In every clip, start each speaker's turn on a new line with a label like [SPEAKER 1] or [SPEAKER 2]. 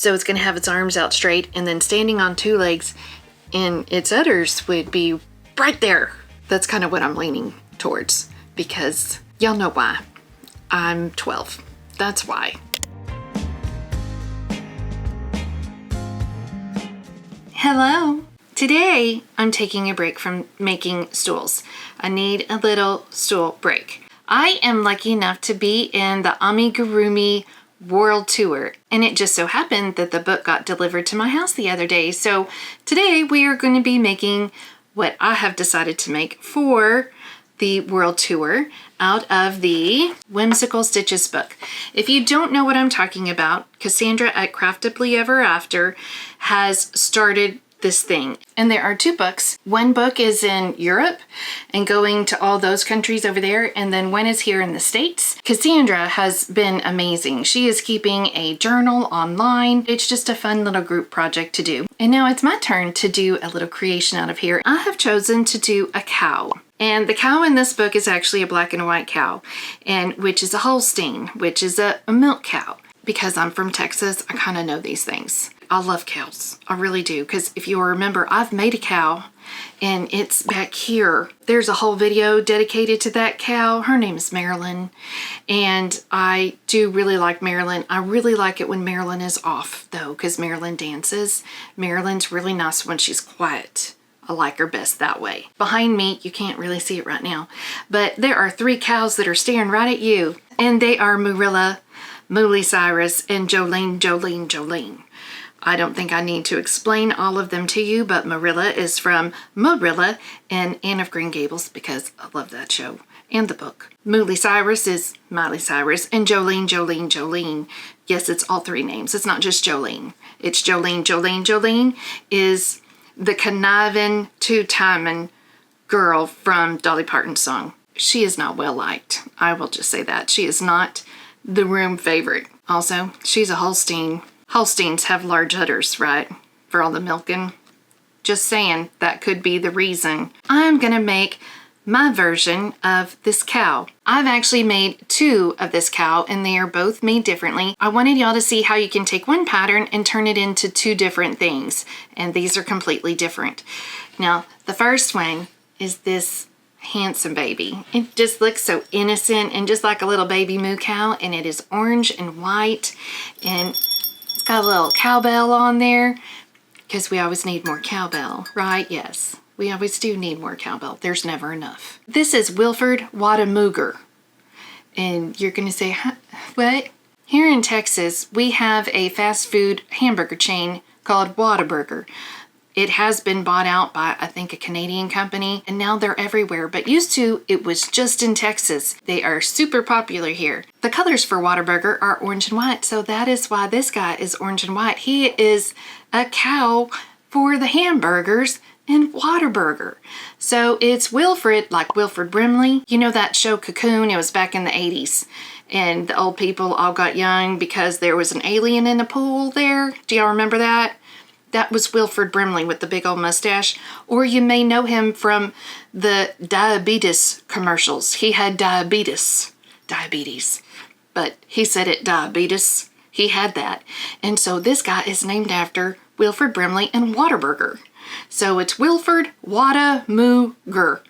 [SPEAKER 1] So it's going to have its arms out straight and then standing on 2 legs, and its udders would be right there. That's kind of what I'm leaning towards, because y'all know why. I'm 12. That's why. Hello. Today I'm taking a break from making stools. I need a little stool break. I am lucky enough to be in the Amigurumi World Tour, and it just so happened that the book got delivered to my house the other day. So today we are going to be making what I have decided to make for the World Tour out of the Whimsical Stitches book. If you don't know what I'm talking about, Cassandra at Craftably Ever After has started this thing. And there are 2 books. One book is in Europe and going to all those countries over there, and then one is here in the States. Cassandra has been amazing. She is keeping a journal online. It's just a fun little group project to do. And now it's my turn to do a little creation out of here. I have chosen to do a cow. And the cow in this book is actually a black and white cow, and which is a Holstein, which is a milk cow. Because I'm from Texas, I kind of know these things. I love cows. I really do. Because if you remember, I've made a cow and it's back here. There's a whole video dedicated to that cow. Her name is Marilyn. And I do really like Marilyn. I really like it when Marilyn is off though, because Marilyn dances. Marilyn's really nice when she's quiet. I like her best that way. Behind me, you can't really see it right now, but there are 3 cows that are staring right at you. And they are Marilla, Mooly Cyrus, and Jolene. I don't think I need to explain all of them to you, but Marilla is from Marilla and Anne of Green Gables, because I love that show and the book. Mooly Cyrus is Miley Cyrus, and Jolene. Yes, it's all 3 names. It's not just Jolene. It's Jolene. Jolene is the conniving, 2-timing girl from Dolly Parton's song. She is not well liked. I will just say that. She is not the room favorite. Also, she's a Holstein. Holsteins have large udders, right? For all the milking. Just saying, that could be the reason. I'm gonna make my version of this cow. I've actually made 2 of this cow, and they are both made differently. I wanted y'all to see how you can take one pattern and turn it into 2 different things, and these are completely different. Now, the first one is this handsome baby. It just looks so innocent and just like a little baby moo cow, and it is orange and white, and it's got a little cowbell on there, because we always need more cowbell, right? Yes. We always do need more cowbell. There's never enough. This is Wilford Whataburger. And you're going to say, huh, what? Here in Texas, we have a fast food hamburger chain called Whataburger. It has been bought out by, I think, a Canadian company, and now they're everywhere. But used to, it was just in Texas. They are super popular here. The colors for Whataburger are orange and white, so that is why this guy is orange and white. He is a cow for the hamburgers and Whataburger. So it's Wilfred, like Wilfred Brimley. You know that show Cocoon? It was back in the 80s. And the old people all got young because there was an alien in the pool there. Do y'all remember that? That was Wilfred Brimley with the big old mustache. Or you may know him from the diabetes commercials. He had diabetes. But he said it diabetes. He had that. And so this guy is named after Wilfred Brimley and Whataburger. So it's Wilford Whataburger.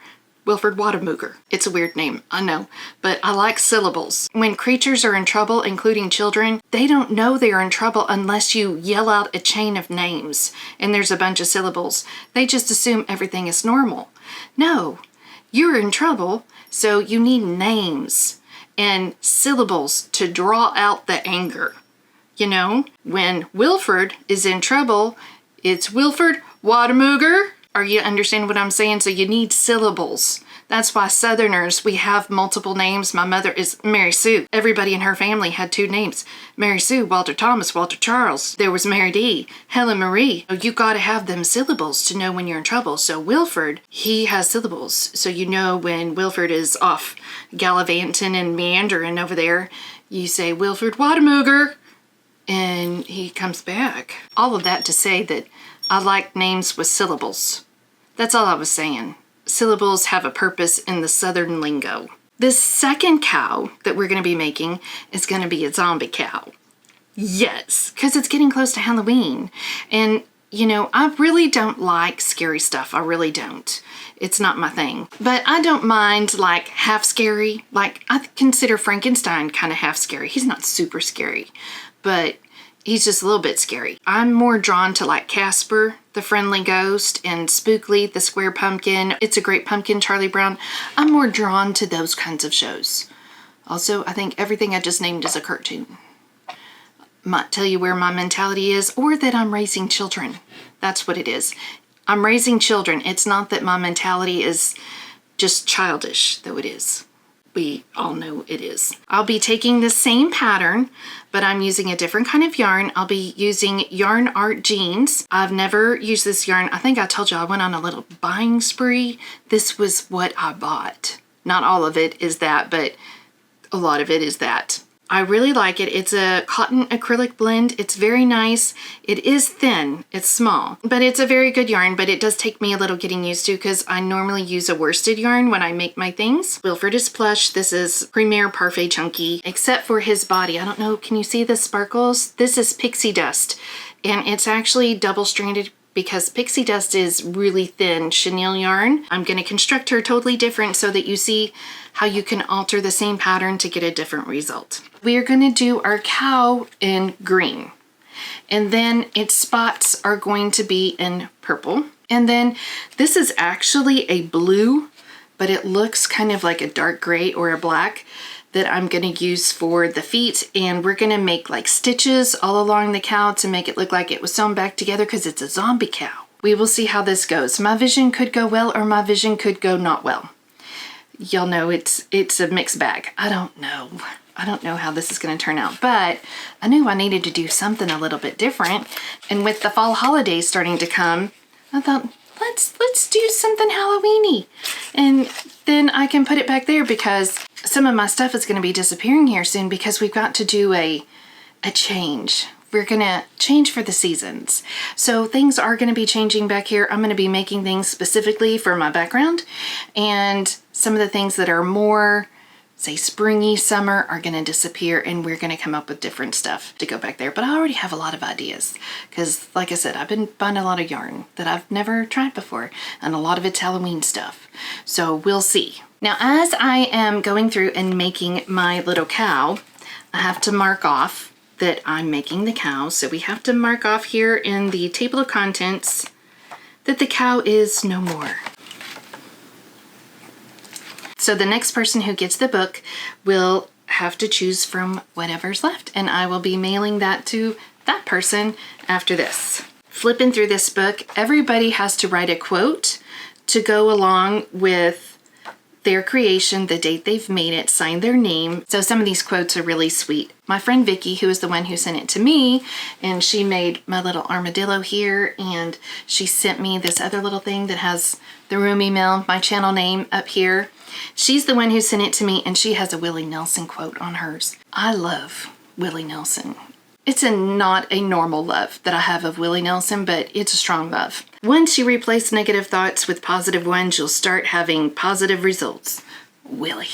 [SPEAKER 1] Wilford Whataburger. It's a weird name, I know, but I like syllables. When creatures are in trouble, including children, they don't know they're in trouble unless you yell out a chain of names and there's a bunch of syllables. They just assume everything is normal. No, you're in trouble, so you need names and syllables to draw out the anger. You know, when Wilford is in trouble, it's Wilford Whataburger. Are you understand what I'm saying? So you need syllables. That's why Southerners, we have multiple names. My mother is Mary Sue. Everybody in her family had 2 names. Mary Sue, Walter Thomas, Walter Charles. There was Mary D, Helen Marie. You gotta have them syllables to know when you're in trouble. So Wilford, he has syllables. So you know when Wilford is off gallivanting and meandering over there, you say Wilford Whataburger, and he comes back. All of that to say that I like names with syllables. That's all I was saying. Syllables have a purpose in the Southern lingo. This second cow that we're going to be making is going to be a zombie cow. Yes, because it's getting close to Halloween. And, you know, I really don't like scary stuff. I really don't. It's not my thing. But I don't mind like half scary. Like I consider Frankenstein kind of half scary. He's not super scary, but he's just a little bit scary. I'm more drawn to like Casper, the Friendly Ghost, and Spookly, the Square Pumpkin. It's a Great Pumpkin, Charlie Brown. I'm more drawn to those kinds of shows. Also, I think everything I just named is a cartoon. Might tell you where my mentality is, or that I'm raising children. That's what it is. I'm raising children. It's not that my mentality is just childish, though it is. We all know it is. I'll be taking the same pattern, but I'm using a different kind of yarn. I'll be using Yarn Art Jeans. I've never used this yarn. I think I told you I went on a little buying spree. This was what I bought. Not all of it is that, but a lot of it is that. I really like it. It's a cotton acrylic blend. It's very nice. It is thin. It's small, but it's a very good yarn, but it does take me a little getting used to because I normally use a worsted yarn when I make my things. Wilfred is plush. This is Premier Parfait Chunky, except for his body. I don't know. Can you see the sparkles? This is Pixie Dust, and it's actually double stranded because Pixie Dust is really thin chenille yarn. I'm going to construct her totally different so that you see how you can alter the same pattern to get a different result. We are going to do our cow in green, and then its spots are going to be in purple. And then this is actually a blue, but it looks kind of like a dark gray or a black that I'm going to use for the feet, and we're going to make like stitches all along the cow to make it look like it was sewn back together because it's a zombie cow. We will see how this goes. My vision could go well or my vision could go not well. Y'all know it's a mixed bag. I don't know. I don't know how this is going to turn out, but I knew I needed to do something a little bit different. And with the fall holidays starting to come, I thought, let's do something Halloween-y. And then I can put it back there because some of my stuff is going to be disappearing here soon because we've got to do a change. We're going to change for the seasons. So things are going to be changing back here. I'm going to be making things specifically for my background, and some of the things that are more, say, springy, summer are going to disappear, and we're going to come up with different stuff to go back there. But I already have a lot of ideas because, like I said, I've been buying a lot of yarn that I've never tried before, and a lot of it's Halloween stuff. So we'll see. Now, as I am going through and making my little cow, I have to mark off that I'm making the cow. So we have to mark off here in the table of contents that the cow is no more. So the next person who gets the book will have to choose from whatever's left, and I will be mailing that to that person after this. Flipping through this book, everybody has to write a quote to go along with their creation, the date they've made it, sign their name. So some of these quotes are really sweet. My friend Vicky, who is the one who sent it to me, and she made my little armadillo here, and she sent me this other little thing that has the Rumi mill, my channel name up here. She's the one who sent it to me, and she has a Willie Nelson quote on hers. I love Willie Nelson. It's not a normal love that I have of Willie Nelson, but it's a strong love. Once you replace negative thoughts with positive ones, you'll start having positive results. Willie.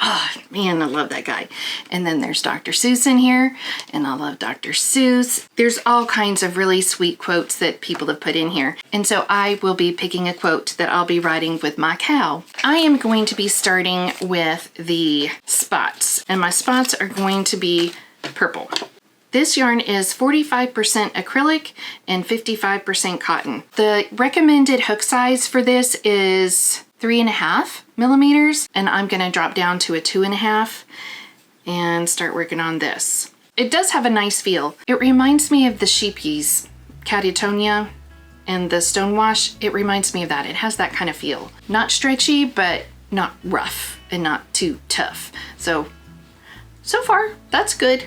[SPEAKER 1] Oh, man, I love that guy. And then there's Dr. Seuss in here, and I love Dr. Seuss. There's all kinds of really sweet quotes that people have put in here. And so I will be picking a quote that I'll be writing with my cow. I am going to be starting with the spots, and my spots are going to be purple. This yarn is 45% acrylic and 55% cotton. The recommended hook size for this is 3.5 millimeters, and I'm gonna drop down to a 2.5 and start working on this. It does have a nice feel. It reminds me of the sheepies, Catatonia and the Stonewash. It reminds me of that. It has that kind of feel. Not stretchy, but not rough and not too tough. So far, that's good.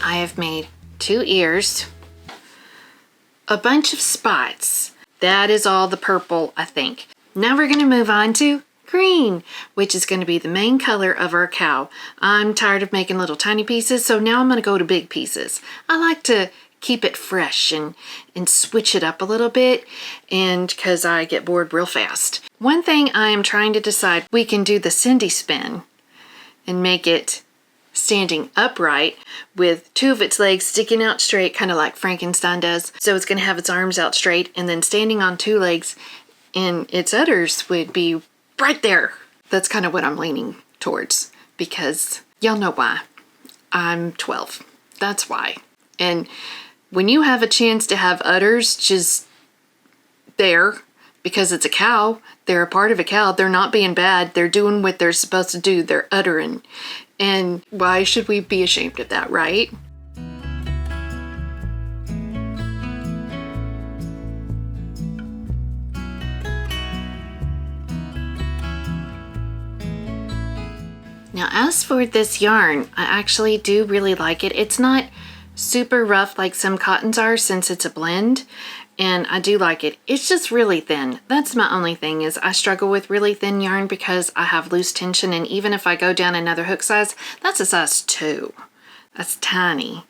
[SPEAKER 1] I have made 2 ears, a bunch of spots. That is all the purple, I think. Now we're going to move on to green, which is going to be the main color of our cow. I'm tired of making little tiny pieces, so now I'm going to go to big pieces. I like to keep it fresh and switch it up a little bit, and because I get bored real fast. One thing I am trying to decide, we can do the Cindy spin and make it standing upright with two of its legs sticking out straight, kind of like Frankenstein does. So it's going to have its arms out straight and then standing on two legs, and its udders would be right there. That's kind of what I'm leaning towards, because y'all know why. I'm 12. That's why. And when you have a chance to have udders just there, because it's a cow, they're a part of a cow, they're not being bad, they're doing what they're supposed to do, they're uttering. And why should we be ashamed of that, right? Now, as for this yarn, I actually do really like it. It's not super rough like some cottons are, since it's a blend, and I do like it. It's just really thin. That's my only thing, is I struggle with really thin yarn because I have loose tension, and even if I go down another hook size, that's a size 2. That's tiny,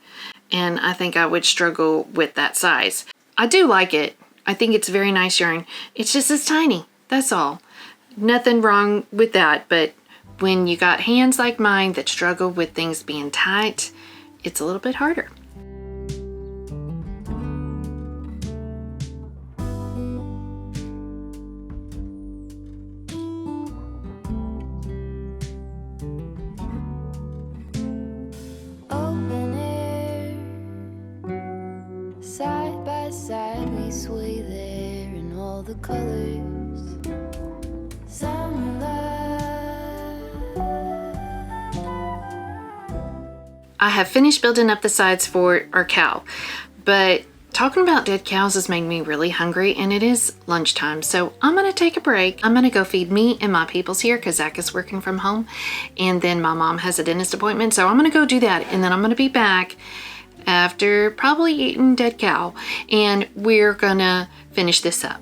[SPEAKER 1] and I think I would struggle with that size. I do like it. I think it's very nice yarn. It's just it's tiny. That's all. Nothing wrong with that, but when you got hands like mine that struggle with things being tight, it's a little bit harder.
[SPEAKER 2] Open air, side by side we sway there in all the colors. Some love.
[SPEAKER 1] I have finished building up the sides for our cow, but talking about dead cows is making me really hungry, and it is lunchtime, so I'm gonna take a break. I'm gonna go feed me and my peoples here because Zach is working from home, and then my mom has a dentist appointment, so I'm gonna go do that, and then I'm gonna be back after probably eating dead cow, and we're gonna finish this up.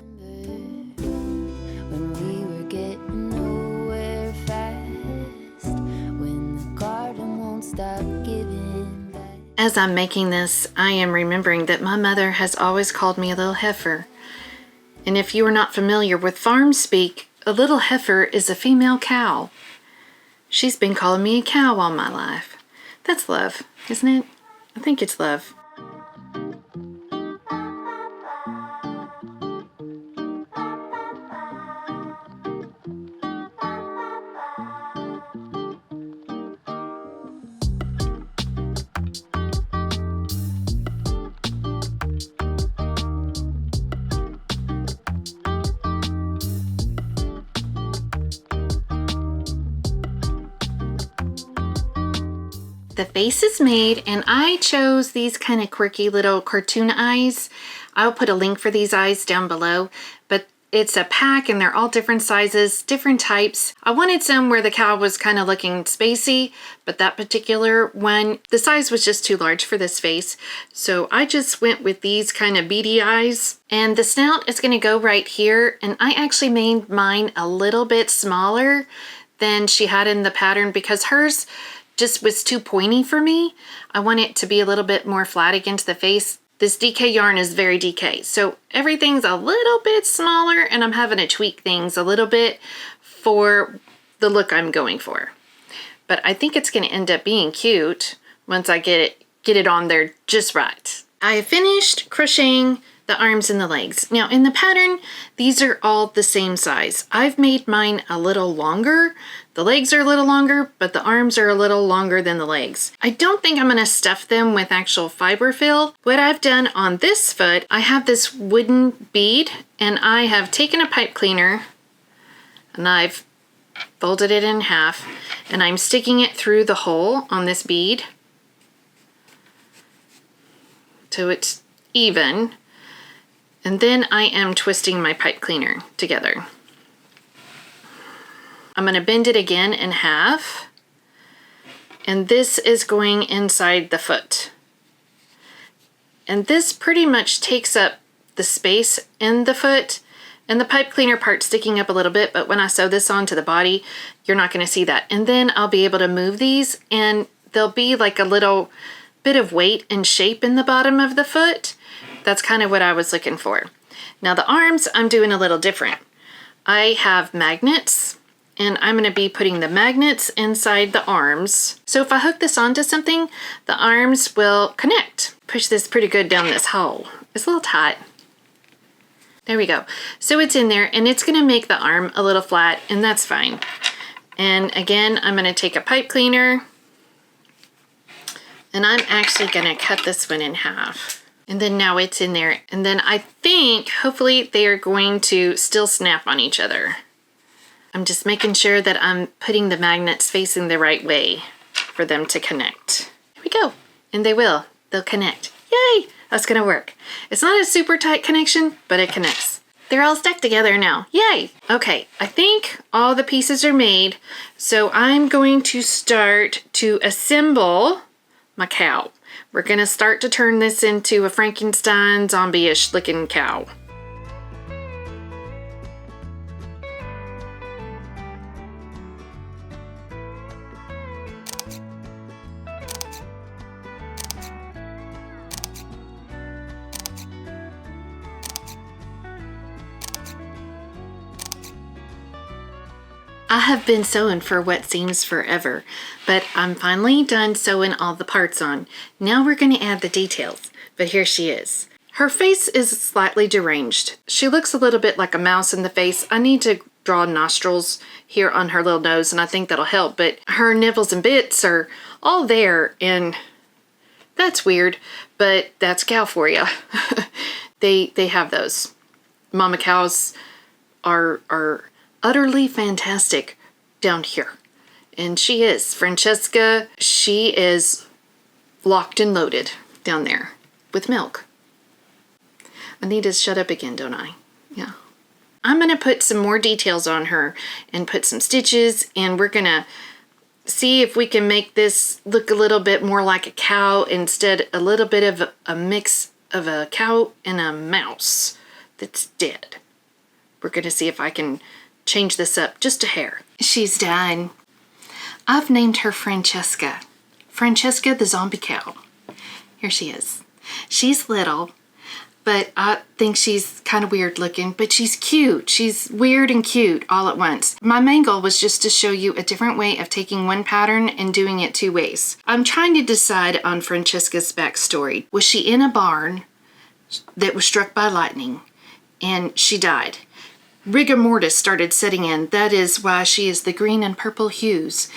[SPEAKER 2] When we were getting nowhere fast, when the garden won't stop giving back.
[SPEAKER 1] As I'm making this, I am remembering that my mother has always called me a little heifer. And if you are not familiar with farm speak, a little heifer is a female cow. She's been calling me a cow all my life. That's love, isn't it? I think it's love. The face is made, and I chose these kind of quirky little cartoon eyes. I'll put a link for these eyes down below, but it's a pack and they're all different sizes, different types. I wanted some where the cow was kind of looking spacey, but that particular one, the size was just too large for this face. So I just went with these kind of beady eyes, and the snout is going to go right here. And I actually made mine a little bit smaller than she had in the pattern because hers just was too pointy for me. I want it to be a little bit more flat against the face. This DK yarn is very DK, so everything's a little bit smaller, and I'm having to tweak things a little bit for the look I'm going for. But I think it's going to end up being cute once I get it on there just right. I have finished crocheting the arms and the legs. Now in the pattern, these are all the same size. I've made mine a little longer. The legs are a little longer, but the arms are a little longer than the legs. I don't think I'm gonna stuff them with actual fiber fill. What I've done on this foot, I have this wooden bead, and I have taken a pipe cleaner and I've folded it in half, and I'm sticking it through the hole on this bead so it's even. And then I am twisting my pipe cleaner together. I'm going to bend it again in half, and this is going inside the foot. And this pretty much takes up the space in the foot, And the pipe cleaner part sticking up a little bit, but when I sew this onto the body, you're not going to see that. And then I'll be able to move these and there'll be like a little bit of weight and shape in the bottom of the foot. That's kind of what I was looking for. Now the arms, I'm doing a little different. I have magnets and I'm going to be putting the magnets inside the arms. So if I hook this onto something, the arms will connect. Push this pretty good down this hole. It's a little tight. There we go. So it's in there and it's going to make the arm a little flat and that's fine. And again, I'm going to take a pipe cleaner and I'm actually going to cut this one in half. And then now it's in there. And then I think hopefully they are going to still snap on each other. I'm just making sure that I'm putting the magnets facing the right way for them to connect. Here we go. And they will. They'll connect. Yay! That's going to work. It's not a super tight connection, but it connects. They're all stuck together now. Yay! Okay, I think all the pieces are made. So I'm going to start to assemble my cow. We're going to start to turn this into a Frankenstein zombie-ish looking cow. I have been sewing for what seems forever, but I'm finally done sewing all the parts on. Now we're going to add the details, but here she is. Her face is slightly deranged. She looks a little bit like a mouse in the face. I need to draw nostrils here on her little nose, and I think that'll help, but her nibbles and bits are all there, and that's weird, but that's cow for you. They have those. Mama cows are utterly fantastic down here. And she is. Francesca, she is locked and loaded down there with milk. I need to shut up again, don't I? Yeah. I'm going to put some more details on her and put some stitches, and we're going to see if we can make this look a little bit more like a cow instead a little bit of a mix of a cow and a mouse that's dead. We're going to see if I can change this up just a hair. She's done. I've named her Francesca. Francesca the zombie cow. Here she is. She's little, but I think she's kind of weird looking, but she's cute. She's weird and cute all at once. My main goal was just to show you a different way of taking one pattern and doing it two ways. I'm trying to decide on Francesca's backstory. Was she in a barn that was struck by lightning and she died? Rigor mortis started setting in. That is why she is the green and purple hues.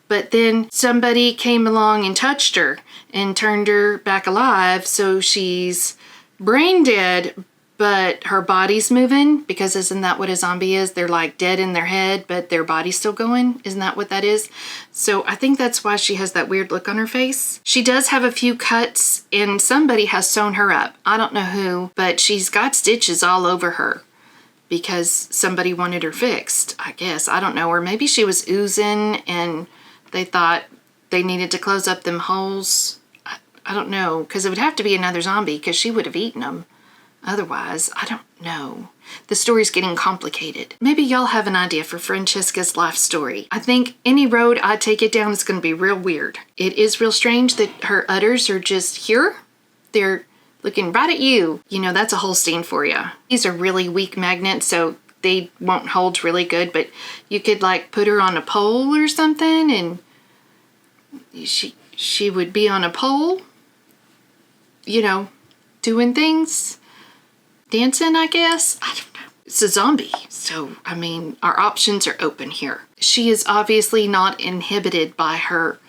[SPEAKER 1] But then somebody came along and touched her and turned her back alive, so she's brain dead, but her body's moving, because isn't that what a zombie is? They're like dead in their head, but their body's still going. Isn't that what that is? So I think that's why she has that weird look on her face. She does have a few cuts, and somebody has sewn her up. I don't know who, but she's got stitches all over her, because somebody wanted her fixed, I guess. I don't know. Or maybe she was oozing and they thought they needed to close up them holes. I don't know, because it would have to be another zombie, because she would have eaten them. Otherwise, I don't know. The story's getting complicated. Maybe y'all have an idea for Francesca's life story. I think any road I take it down is going to be real weird. It is real strange that her udders are just here. They're looking right at you. You know, that's a Holstein for you. These are really weak magnets, so they won't hold really good, but you could like put her on a pole or something, and she would be on a pole, you know, doing things, dancing, I guess. I don't know. It's a zombie, so, I mean, our options are open here. She is obviously not inhibited by her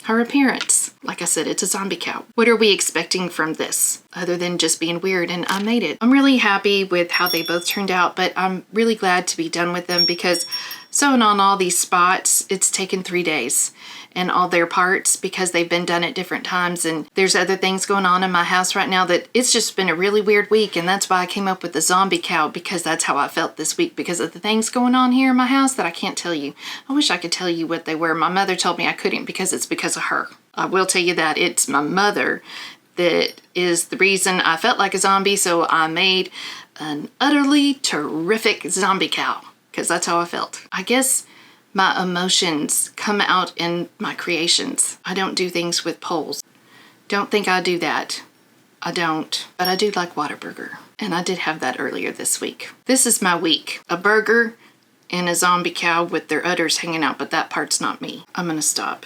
[SPEAKER 1] appearance. Like I said, it's a zombie cow. What are we expecting from this other than just being weird? And I made it. I'm really happy with how they both turned out, but I'm really glad to be done with them, because sewing on all these spots, it's taken 3 days, and all their parts, because they've been done at different times, and there's other things going on in my house right now that it's just been a really weird week, and that's why I came up with the zombie cow, because that's how I felt this week because of the things going on here in my house that I can't tell you. I wish I could tell you what they were. My mother told me I couldn't because it's because of her. I will tell you that it's my mother that is the reason I felt like a zombie, so I made an utterly terrific zombie cow, because that's how I felt. I guess my emotions come out in my creations. I don't do things with poles. Don't think I do that. I don't, but I do like Whataburger, and I did have that earlier this week. This is my week. A burger and a zombie cow with their udders hanging out, but that part's not me. I'm gonna stop.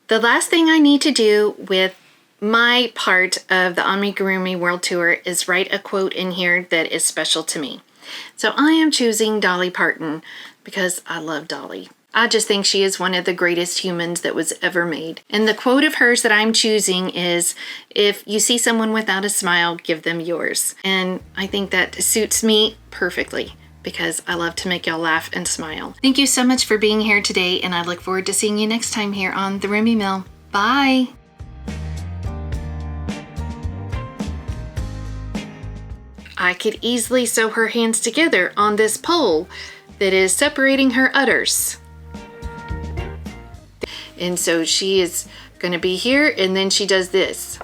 [SPEAKER 1] The last thing I need to do with my part of the Amigurumi World Tour is write a quote in here that is special to me. So I am choosing Dolly Parton because I love Dolly. I just think she is one of the greatest humans that was ever made. And the quote of hers that I'm choosing is, if you see someone without a smile, give them yours. And I think that suits me perfectly because I love to make y'all laugh and smile. Thank you so much for being here today, and I look forward to seeing you next time here on the Rumi Mill. Bye! I could easily sew her hands together on this pole that is separating her udders. And so she is going to be here, and then she does this.